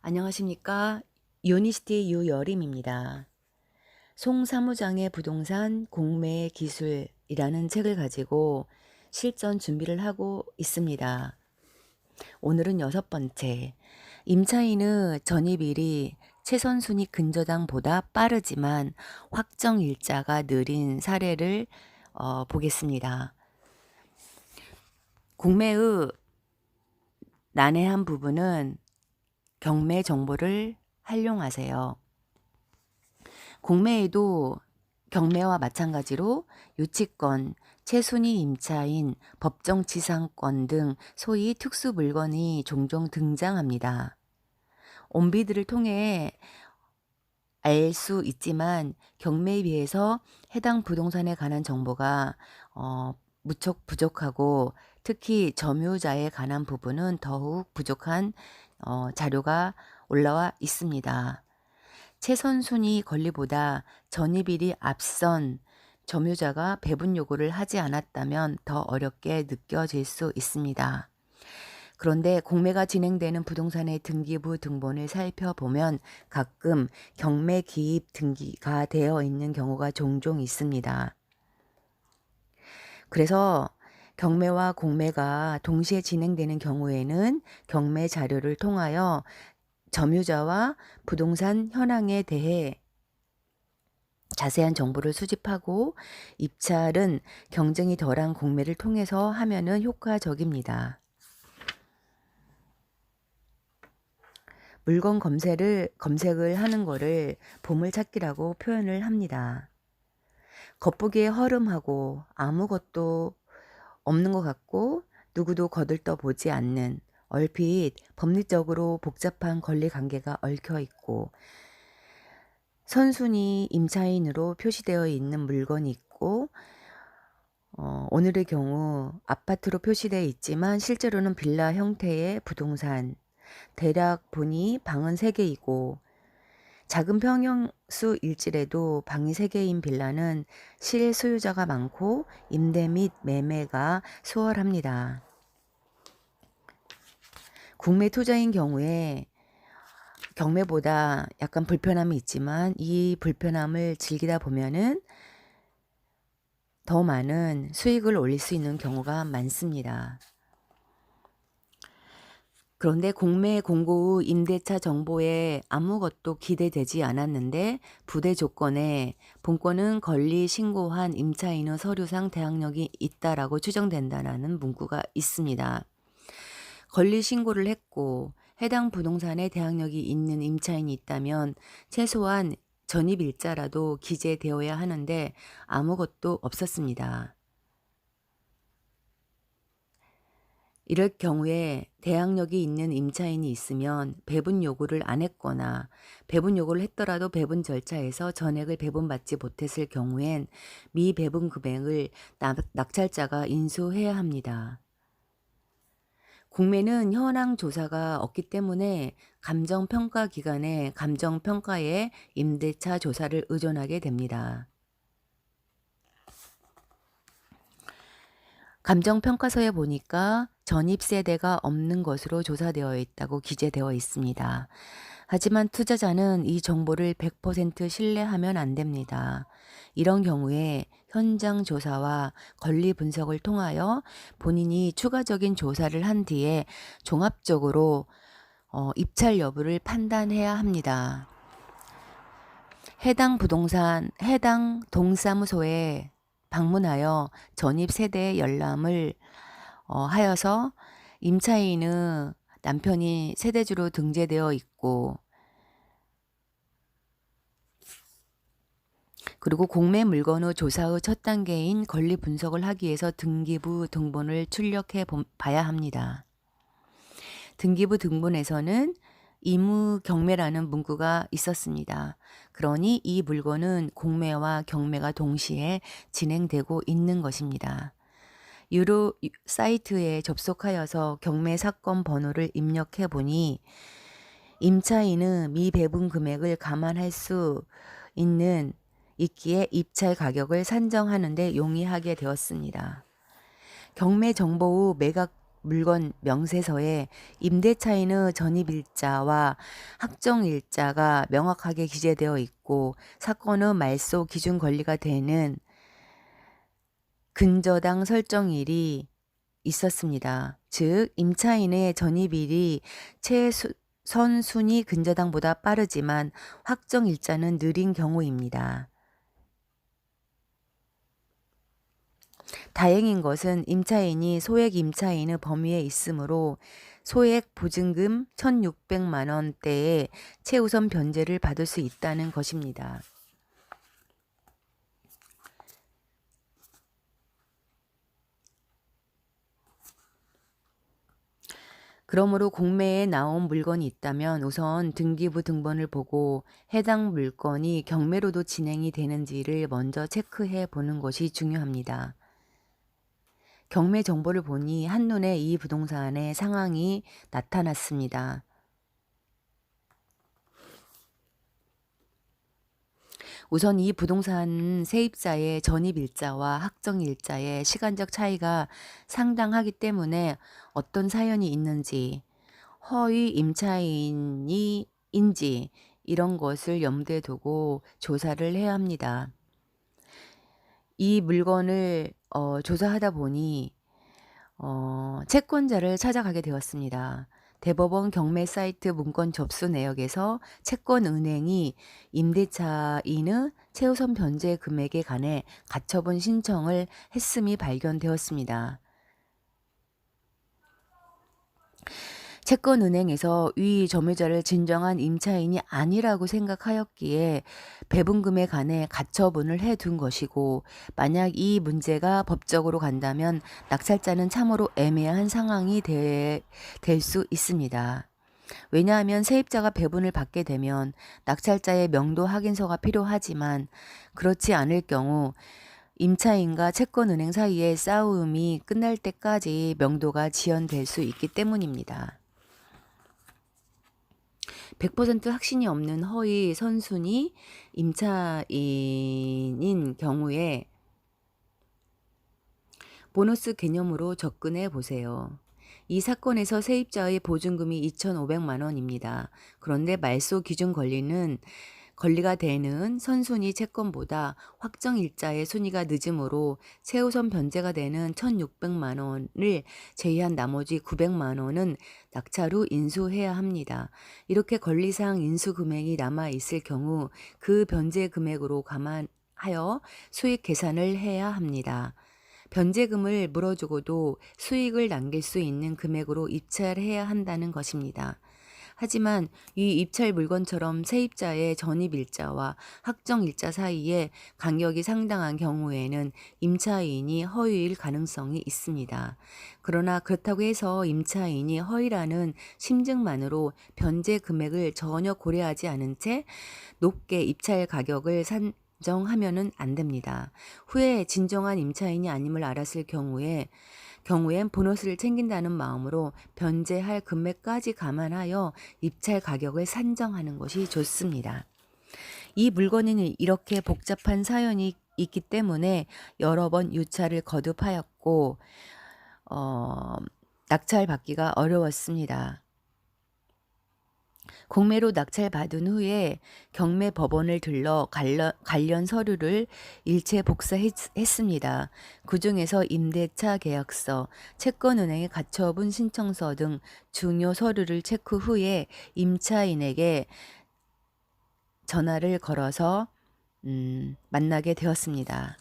안녕하십니까. 유니스티 유여림입니다. 송 사무장의 부동산 공매의 기술이라는 책을 가지고 실전 준비를 하고 있습니다. 오늘은 6번째. 임차인의 전입일이 최선순위 근저당보다 빠르지만 확정 일자가 느린 사례를 보겠습니다. 공매의 난해한 부분은 경매 정보를 활용하세요. 공매에도 경매와 마찬가지로 유치권, 최순위 임차인, 법정지상권 등 소위 특수 물건이 종종 등장합니다. 온비드를 통해 알 수 있지만 경매에 비해서 해당 부동산에 관한 정보가 무척 부족하고 특히 점유자에 관한 부분은 더욱 부족한 자료가 올라와 있습니다. 최선순위 권리보다 전입일이 앞선 점유자가 배분 요구를 하지 않았다면 더 어렵게 느껴질 수 있습니다. 그런데 공매가 진행되는 부동산의 등기부 등본을 살펴보면 가끔 경매 기입 등기가 되어 있는 경우가 종종 있습니다. 그래서 경매와 공매가 동시에 진행되는 경우에는 경매 자료를 통하여 점유자와 부동산 현황에 대해 자세한 정보를 수집하고 입찰은 경쟁이 덜한 공매를 통해서 하면은 효과적입니다. 물건 검색을 하는 거를 보물찾기라고 표현을 합니다. 겉보기에 허름하고 아무것도 없는 것 같고 누구도 거들떠 보지 않는 얼핏 법리적으로 복잡한 권리 관계가 얽혀 있고 선순위 임차인으로 표시되어 있는 물건이 있고 오늘의 경우 아파트로 표시되어 있지만 실제로는 빌라 형태의 부동산 대략 보니 방은 3개이고 작은 평형수 일지라도 방이 3개인 빌라는 실소유자가 많고 임대 및 매매가 수월합니다. 국내 투자인 경우에 경매보다 약간 불편함이 있지만 이 불편함을 즐기다 보면은 더 많은 수익을 올릴 수 있는 경우가 많습니다. 그런데 공매 공고 후 임대차 정보에 아무것도 기대되지 않았는데 부대 조건에 본건은 권리 신고한 임차인의 서류상 대항력이 있다라고 추정된다라는 문구가 있습니다. 권리 신고를 했고 해당 부동산에 대항력이 있는 임차인이 있다면 최소한 전입일자라도 기재되어야 하는데 아무것도 없었습니다. 이럴 경우에 대항력이 있는 임차인이 있으면 배분 요구를 안 했거나 배분 요구를 했더라도 배분 절차에서 전액을 배분받지 못했을 경우엔 미배분 금액을 낙찰자가 인수해야 합니다. 공매는 현황 조사가 없기 때문에 감정평가 기관의 감정평가에 임대차 조사를 의존하게 됩니다. 감정평가서에 보니까 전입세대가 없는 것으로 조사되어 있다고 기재되어 있습니다. 하지만 투자자는 이 정보를 100% 신뢰하면 안 됩니다. 이런 경우에 현장 조사와 권리 분석을 통하여 본인이 추가적인 조사를 한 뒤에 종합적으로 입찰 여부를 판단해야 합니다. 해당 동사무소에 방문하여 전입 세대 열람을 하여서 임차인의 남편이 세대주로 등재되어 있고 그리고 공매 물건의 조사의 첫 단계인 권리 분석을 하기 위해서 등기부 등본을 출력해 봐야 합니다. 등기부 등본에서는 임의 경매라는 문구가 있었습니다. 그러니 이 물건은 공매와 경매가 동시에 진행되고 있는 것입니다. 유료 사이트에 접속하여서 경매 사건 번호를 입력해 보니 임차인의 미배분 금액을 감안할 수 있기에 입찰 가격을 산정하는 데 용이하게 되었습니다. 경매 정보 후 매각 물건 명세서에 임대차인의 전입일자와 확정일자가 명확하게 기재되어 있고 사건의 말소 기준 권리가 되는 근저당 설정일이 있었습니다. 즉 임차인의 전입일이 최선순위 근저당보다 빠르지만 확정일자는 느린 경우입니다. 다행인 것은 임차인이 소액 임차인의 범위에 있으므로 소액 보증금 1,600만 원대의 최우선 변제를 받을 수 있다는 것입니다. 그러므로 공매에 나온 물건이 있다면 우선 등기부 등본을 보고 해당 물건이 경매로도 진행이 되는지를 먼저 체크해 보는 것이 중요합니다. 경매 정보를 보니 한눈에 이 부동산의 상황이 나타났습니다. 우선 이 부동산 세입자의 전입일자와 확정일자의 시간적 차이가 상당하기 때문에 어떤 사연이 있는지, 허위 임차인이 인지 이런 것을 염두에 두고 조사를 해야 합니다. 이 물건을 조사하다 보니 채권자를 찾아가게 되었습니다. 대법원 경매 사이트 문건 접수 내역에서 채권은행이 임대차인의 최우선 변제 금액에 관해 가처분 신청을 했음이 발견되었습니다. 채권은행에서 위 점유자를 진정한 임차인이 아니라고 생각하였기에 배분금에 관해 가처분을 해둔 것이고 만약 이 문제가 법적으로 간다면 낙찰자는 참으로 애매한 상황이 될 수 있습니다. 왜냐하면 세입자가 배분을 받게 되면 낙찰자의 명도 확인서가 필요하지만 그렇지 않을 경우 임차인과 채권은행 사이의 싸움이 끝날 때까지 명도가 지연될 수 있기 때문입니다. 100% 확신이 없는 허위 선순위 임차인인 경우에 보너스 개념으로 접근해 보세요. 이 사건에서 세입자의 보증금이 2,500만 원입니다. 그런데 말소 기준 권리가 되는 선순위 채권보다 확정일자의 순위가 늦으므로 최우선 변제가 되는 1,600만 원을 제외한 나머지 900만 원은 낙찰 후 인수해야 합니다. 이렇게 권리상 인수 금액이 남아 있을 경우 그 변제 금액으로 감안하여 수익 계산을 해야 합니다. 변제금을 물어주고도 수익을 남길 수 있는 금액으로 입찰해야 한다는 것입니다. 하지만 이 입찰 물건처럼 세입자의 전입일자와 확정일자 사이에 간격이 상당한 경우에는 임차인이 허위일 가능성이 있습니다. 그러나 그렇다고 해서 임차인이 허위라는 심증만으로 변제 금액을 전혀 고려하지 않은 채 높게 입찰 가격을 정하면은 안 됩니다. 후에 진정한 임차인이 아님을 알았을 경우엔 보너스를 챙긴다는 마음으로 변제할 금액까지 감안하여 입찰 가격을 산정하는 것이 좋습니다. 이 물건에는 이렇게 복잡한 사연이 있기 때문에 여러 번 유찰을 거듭하였고 낙찰받기가 어려웠습니다. 공매로 낙찰받은 후에 경매 법원을 들러 관련 서류를 일체 복사했습니다. 그중에서 임대차 계약서, 채권은행의 가처분 신청서 등 중요 서류를 체크 후에 임차인에게 전화를 걸어서 만나게 되었습니다.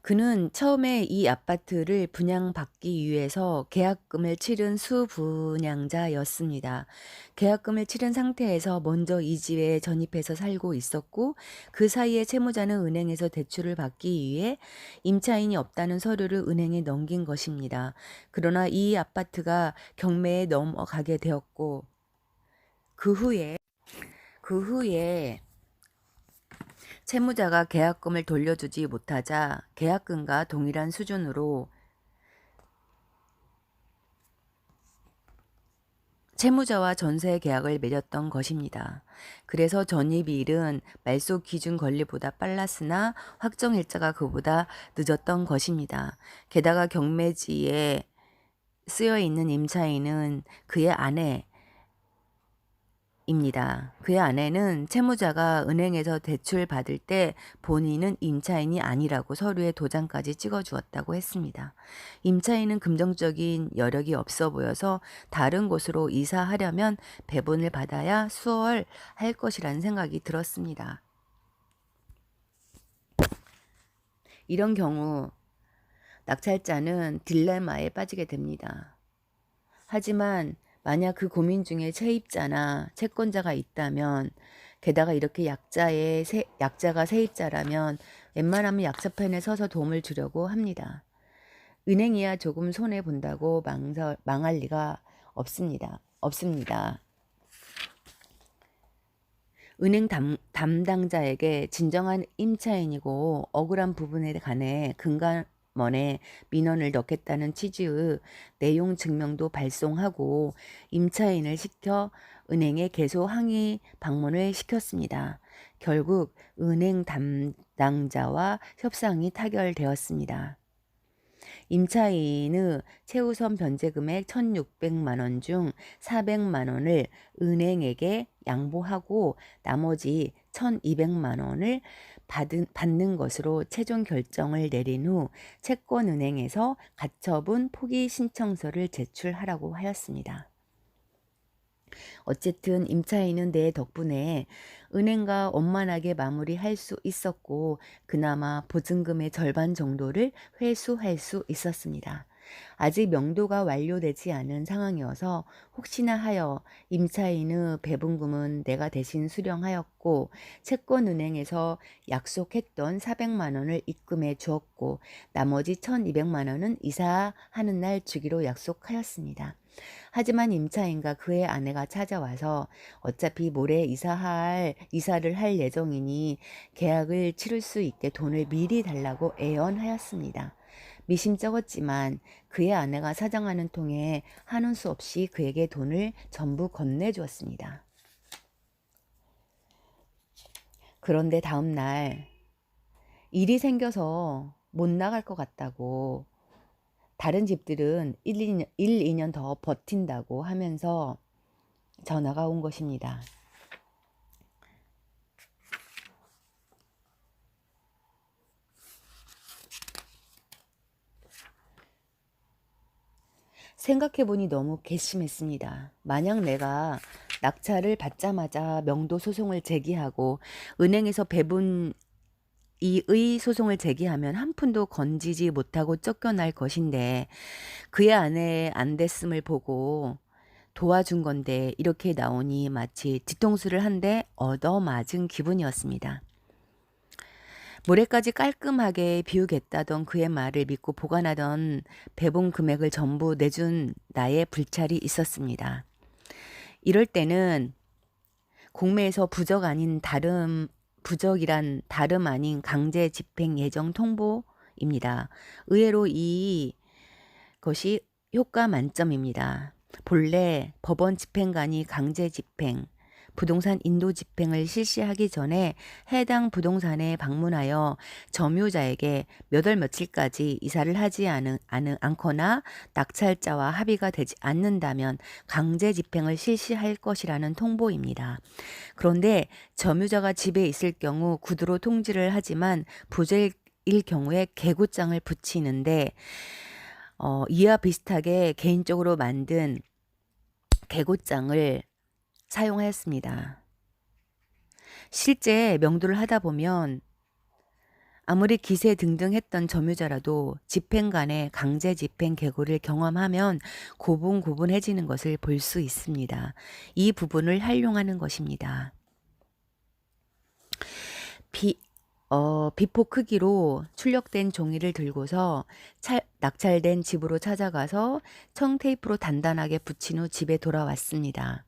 그는 처음에 이 아파트를 분양받기 위해서 계약금을 치른 수분양자였습니다. 계약금을 치른 상태에서 먼저 이 집에 전입해서 살고 있었고 그 사이에 채무자는 은행에서 대출을 받기 위해 임차인이 없다는 서류를 은행에 넘긴 것입니다. 그러나 이 아파트가 경매에 넘어가게 되었고 그 후에 채무자가 계약금을 돌려주지 못하자 계약금과 동일한 수준으로 채무자와 전세 계약을 맺었던 것입니다. 그래서 전입일은 말소 기준 권리보다 빨랐으나 확정 일자가 그보다 늦었던 것입니다. 게다가 경매지에 쓰여 있는 임차인은 그의 아내 입니다. 그의 아내는 채무자가 은행에서 대출 받을 때 본인은 임차인이 아니라고 서류에 도장까지 찍어 주었다고 했습니다. 임차인은 금전적인 여력이 없어 보여서 다른 곳으로 이사하려면 배분을 받아야 수월할 것이라는 생각이 들었습니다. 이런 경우 낙찰자는 딜레마에 빠지게 됩니다. 하지만 만약 그 고민 중에 세입자나 채권자가 있다면, 게다가 이렇게 약자가 세입자라면 웬만하면 약자 편에 서서 도움을 주려고 합니다. 은행이야 조금 손해 본다고 망할 리가 없습니다. 은행 담당자에게 진정한 임차인이고 억울한 부분에 관해 금감원에 민원을 넣겠다는 취지의 내용 증명도 발송하고 임차인을 시켜 은행에 계속 항의 방문을 시켰습니다. 결국 은행 담당자와 협상이 타결되었습니다. 임차인의 최우선 변제금액 1,600만 원 중 400만 원을 은행에게 양보하고 나머지 1,200만 원을 받는 것으로 최종 결정을 내린 후 채권은행에서 가처분 포기 신청서를 제출하라고 하였습니다. 어쨌든 임차인은 내 덕분에 은행과 원만하게 마무리할 수 있었고 그나마 보증금의 절반 정도를 회수할 수 있었습니다. 아직 명도가 완료되지 않은 상황이어서 혹시나 하여 임차인의 배분금은 내가 대신 수령하였고 채권은행에서 약속했던 400만 원을 입금해 주었고 나머지 1,200만 원은 이사하는 날 주기로 약속하였습니다. 하지만 임차인과 그의 아내가 찾아와서 어차피 모레 이사를 할 예정이니 계약을 치를 수 있게 돈을 미리 달라고 애원하였습니다. 미심쩍었지만 그의 아내가 사정하는 통에 한운 수 없이 그에게 돈을 전부 건네주었습니다. 그런데 다음 날 일이 생겨서 못 나갈 것 같다고, 다른 집들은 2년 더 버틴다고 하면서 전화가 온 것입니다. 생각해보니 너무 괘씸했습니다. 만약 내가 낙찰을 받자마자 명도 소송을 제기하고 은행에서 배분 이의 소송을 제기하면 한 푼도 건지지 못하고 쫓겨날 것인데 그의 아내 안 됐음을 보고 도와준 건데 이렇게 나오니 마치 뒤통수를 한 대 얻어맞은 기분이었습니다. 모레까지 깔끔하게 비우겠다던 그의 말을 믿고 보관하던 배분 금액을 전부 내준 나의 불찰이 있었습니다. 이럴 때는 공매에서 부적이란 다름 아닌 강제 집행 예정 통보입니다. 의외로 이것이 효과 만점입니다. 본래 법원 집행관이 강제 집행, 부동산 인도 집행을 실시하기 전에 해당 부동산에 방문하여 점유자에게 몇 월 며칠까지 이사를 하지 않거나 낙찰자와 합의가 되지 않는다면 강제 집행을 실시할 것이라는 통보입니다. 그런데 점유자가 집에 있을 경우 구두로 통지를 하지만 부재일 경우에 개구장을 붙이는데 이와 비슷하게 개인적으로 만든 개고장을 사용하였습니다. 실제 명도를 하다 보면 아무리 기세 등등했던 점유자라도 집행관의 강제 집행 계고를 경험하면 고분고분해지는 것을 볼 수 있습니다. 이 부분을 활용하는 것입니다. 비포 크기로 출력된 종이를 들고서 낙찰된 집으로 찾아가서 청테이프로 단단하게 붙인 후 집에 돌아왔습니다.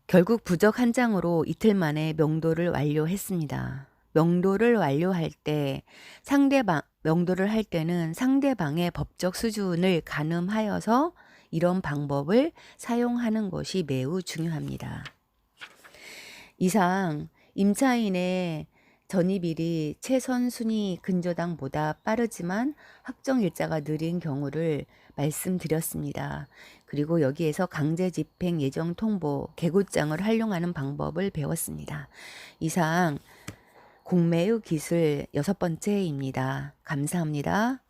결국 부적 한 장으로 이틀 만에 명도를 완료했습니다. 명도를 완료할 때 명도를 할 때는 상대방의 법적 수준을 가늠하여서 이런 방법을 사용하는 것이 매우 중요합니다. 이상 임차인의 전입일이 최선 순위 근저당보다 빠르지만 확정 일자가 느린 경우를 말씀드렸습니다. 그리고 여기에서 강제 집행 예정 통보 개고장을 활용하는 방법을 배웠습니다. 이상 공매의 기술 6번째입니다. 감사합니다.